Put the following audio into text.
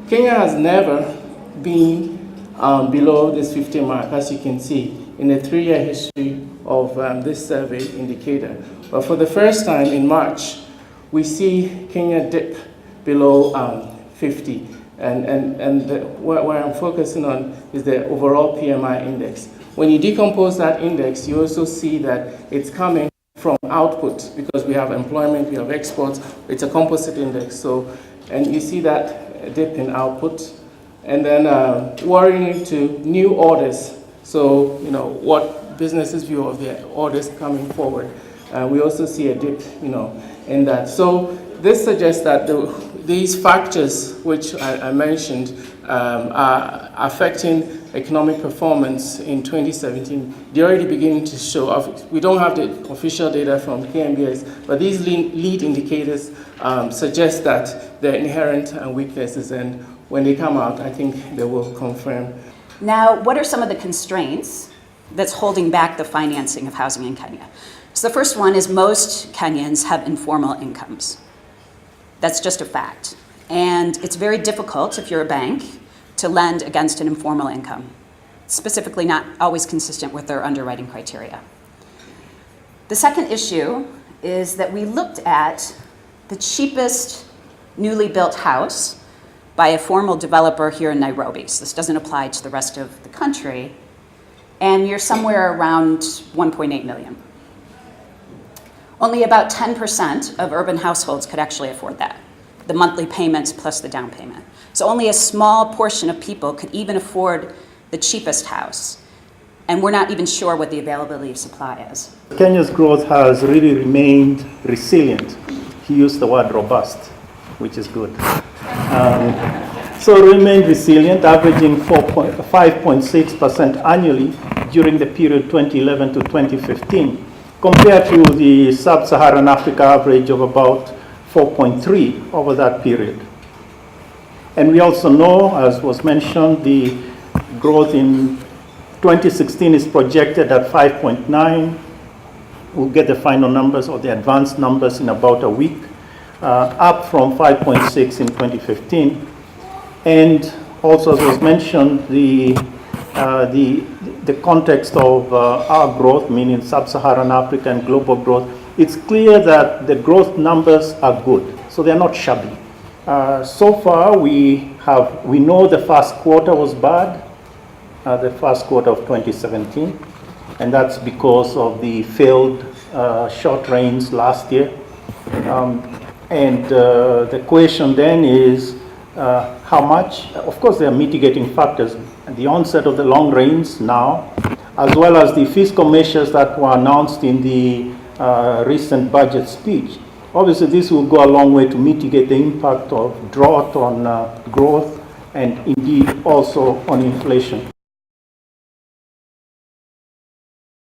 Kenya has never been below this 50 mark, as you can see, in the 3-year history of this survey indicator. But for the first time in March, we see Kenya dip below 50. Where I'm focusing on is the overall PMI index. When you decompose that index, you also see that it's coming from output, because we have employment, we have exports, it's a composite index. So, and you see that dip in output, and then worrying to new orders. So, you know, what businesses view of their orders coming forward. We also see a dip, you know, in that. So this suggests that these factors, which I mentioned, are affecting economic performance in 2017. They're already beginning to show up. We don't have the official data from KMBS, but these lead indicators suggest that there are inherent weaknesses, and when they come out, I think they will confirm. Now, what are some of the constraints that's holding back the financing of housing in Kenya? So the first one is most Kenyans have informal incomes. That's just a fact. And it's very difficult, if you're a bank, to lend against an informal income, specifically not always consistent with their underwriting criteria. The second issue is that we looked at the cheapest newly built house by a formal developer here in Nairobi. So this doesn't apply to the rest of the country. And you're somewhere around 1.8 million. Only about 10% of urban households could actually afford that, the monthly payments plus the down payment. So only a small portion of people could even afford the cheapest house. And we're not even sure what the availability of supply is. Kenya's growth has really remained resilient. He used the word robust, which is good. So remained resilient, averaging 5.6% annually during the period 2011 to 2015. Compared to the sub-Saharan Africa average of about 4.3 over that period. And we also know, as was mentioned, the growth in 2016 is projected at 5.9. We'll get the final numbers or the advanced numbers in about a week, up from 5.6 in 2015. And also, as was mentioned, the context of our growth, meaning sub-Saharan Africa and global growth, it's clear that the growth numbers are good, so they're not shabby. So far, we know the first quarter was bad, the first quarter of 2017, and that's because of the failed short rains last year. The question then is, how much? Of course, there are mitigating factors. The onset of the long rains now, as well as the fiscal measures that were announced in the recent budget speech. Obviously, this will go a long way to mitigate the impact of drought on growth and indeed also on inflation.